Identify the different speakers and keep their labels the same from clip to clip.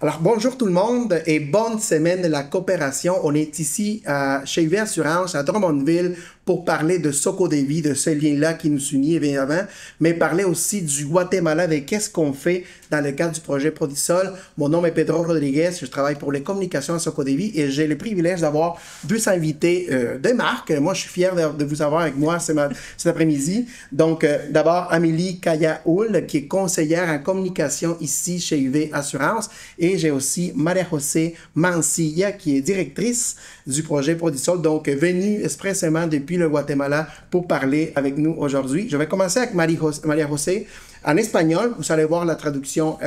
Speaker 1: Alors, bonjour tout le monde et bonne semaine de la coopération. On est ici chez UV Assurance à Drummondville pour parler de Socodevi, de ce lien-là qui nous unit évidemment, mais parler aussi du Guatemala, de qu'est-ce qu'on fait dans le cadre du projet Prodisol. Mon nom est Pedro Rodriguez, je travaille pour les communications à Socodevi et j'ai le privilège d'avoir deux invités de marque. Moi, je suis fier de vous avoir avec moi cet après-midi. Donc, d'abord, Amélie Cayahoul, qui est conseillère en communication ici chez UV Assurance. Et j'ai aussi Maria José Mancilla, qui est directrice du projet Prodisol, donc venue expressément depuis le Guatemala pour parler avec nous aujourd'hui. Je vais commencer avec Maria José. En espagnol, vous allez voir la traduction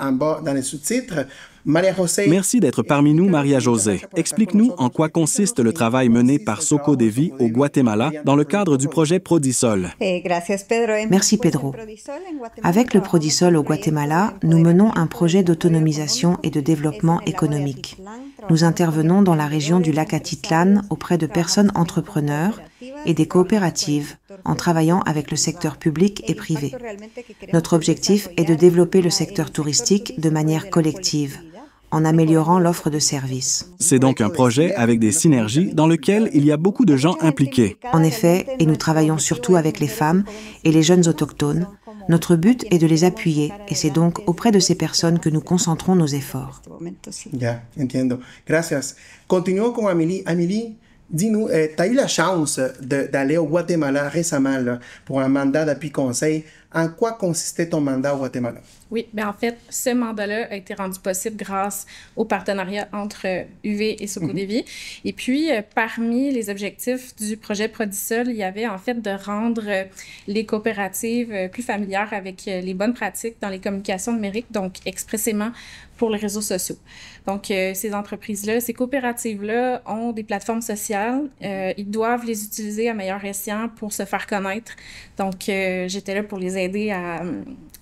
Speaker 1: en bas dans les sous-titres. Maria José.
Speaker 2: Merci d'être parmi nous, Maria José. Explique-nous en quoi consiste le travail mené par Socodevi au Guatemala dans le cadre du projet Prodisol.
Speaker 3: Merci, Pedro. Avec le Prodisol au Guatemala, nous menons un projet d'autonomisation et de développement économique. Nous intervenons dans la région du lac Atitlán auprès de personnes entrepreneurs et des coopératives en travaillant avec le secteur public et privé. Notre objectif est de développer le secteur touristique de manière collective, en améliorant l'offre de services.
Speaker 2: C'est donc un projet avec des synergies dans lequel il y a beaucoup de gens impliqués.
Speaker 3: En effet, et nous travaillons surtout avec les femmes et les jeunes autochtones. Notre but est de les appuyer et c'est donc auprès de ces personnes que nous concentrons nos efforts.
Speaker 1: Ya, entiendo. Gracias. Continuons con Amélie. Amélie, dis-nous, tu as eu la chance d'aller au Guatemala récemment là, pour un mandat d'appui conseil. En quoi consistait ton mandat au Guatemala?
Speaker 4: Oui, bien en fait, ce mandat-là a été rendu possible grâce au partenariat entre UV et Socodevi. Et puis, parmi les objectifs du projet Prodisol, il y avait en fait de rendre les coopératives plus familières avec les bonnes pratiques dans les communications numériques, donc expressément pour les réseaux sociaux. Donc, ces entreprises-là, ces coopératives-là ont des plateformes sociales. Ils doivent les utiliser à meilleur escient pour se faire connaître. Donc, j'étais là pour les aider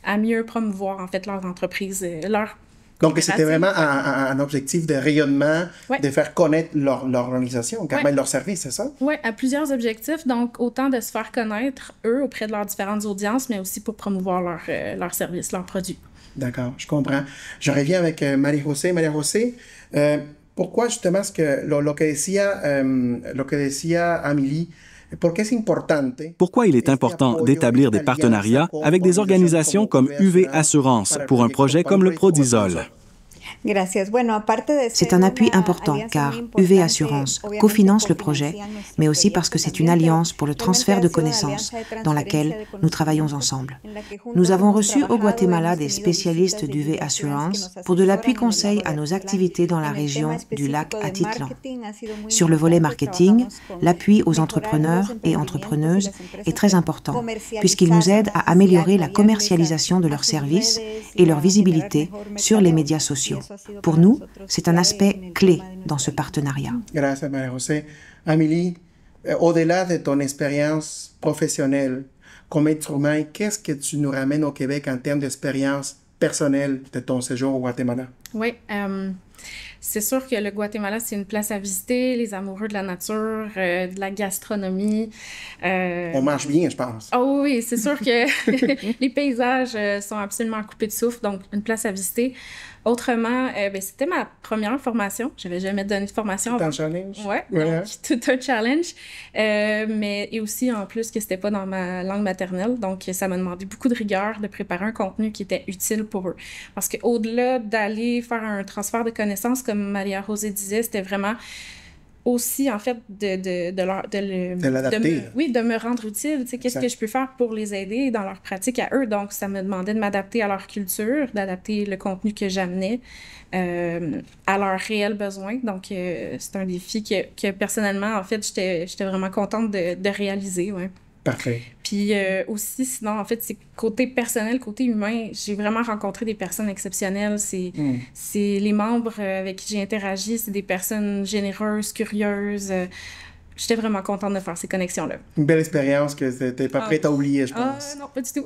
Speaker 4: à mieux promouvoir, en fait, leurs entreprises, leur
Speaker 1: Donc, c'était vraiment un objectif de rayonnement,
Speaker 4: ouais.
Speaker 1: De faire connaître leur organisation, quand même leur service, c'est ça?
Speaker 4: Oui, à plusieurs objectifs. Donc, autant de se faire connaître, eux, auprès de leurs différentes audiences, mais aussi pour promouvoir leurs services, leurs produits. D'accord,
Speaker 1: je comprends. Je reviens avec Maria José. Maria José, pourquoi justement ce que lo que decía Amélie,
Speaker 2: pourquoi il est important d'établir des partenariats avec des organisations comme UV Assurance pour un projet comme le Prodisol?
Speaker 3: C'est un appui important car UV Assurance cofinance le projet, mais aussi parce que c'est une alliance pour le transfert de connaissances dans laquelle nous travaillons ensemble. Nous avons reçu au Guatemala des spécialistes d'UV Assurance pour de l'appui conseil à nos activités dans la région du lac Atitlán. Sur le volet marketing, l'appui aux entrepreneurs et entrepreneuses est très important puisqu'il nous aide à améliorer la commercialisation de leurs services et leur visibilité sur les médias sociaux. Pour nous, c'est un aspect clé dans ce partenariat.
Speaker 1: Gracias, Maria José. Amélie, au-delà de ton expérience professionnelle comme être humain, qu'est-ce que tu nous ramènes au Québec en termes d'expérience personnelle de ton séjour au Guatemala?
Speaker 4: Oui, c'est sûr que le Guatemala, c'est une place à visiter, les amoureux de la nature, de la gastronomie.
Speaker 1: On mange bien, je pense.
Speaker 4: Oh oui, c'est sûr que les paysages sont absolument coupés de souffle, donc une place à visiter. Autrement, c'était ma première formation. Je n'avais jamais donné de formation.
Speaker 1: Tout un challenge.
Speaker 4: Oui, voilà. Tout un challenge. Et aussi, en plus, que c'était pas dans ma langue maternelle. Donc, ça m'a demandé beaucoup de rigueur de préparer un contenu qui était utile pour eux. Parce qu'au-delà d'aller faire un transfert de connaissances, comme Maria José disait, c'était vraiment aussi, en fait,
Speaker 1: de l'adapter.
Speaker 4: De me rendre utile. Tu sais, qu'est-ce que je peux faire pour les aider dans leur pratique à eux? Donc, ça me demandait de m'adapter à leur culture, d'adapter le contenu que j'amenais à leurs réels besoins. Donc, c'est un défi que personnellement, en fait, j'étais vraiment contente de réaliser, ouais.
Speaker 1: Parfait.
Speaker 4: Puis aussi, sinon, en fait, c'est côté personnel, côté humain, j'ai vraiment rencontré des personnes exceptionnelles. C'est les membres avec qui j'ai interagi, c'est des personnes généreuses, curieuses. J'étais vraiment contente de faire ces connexions-là.
Speaker 1: Une belle expérience que tu n'es pas prête à oublier, je pense.
Speaker 4: Non, pas du tout.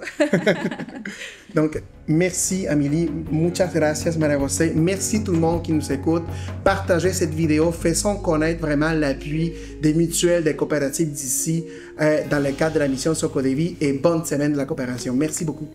Speaker 1: Donc, merci Amélie, muchas gracias Maria José. Merci tout le monde qui nous écoute. Partagez cette vidéo, faisons connaître vraiment l'appui des mutuelles, des coopératives d'ici dans le cadre de la mission Socodevi et bonne semaine de la coopération. Merci beaucoup.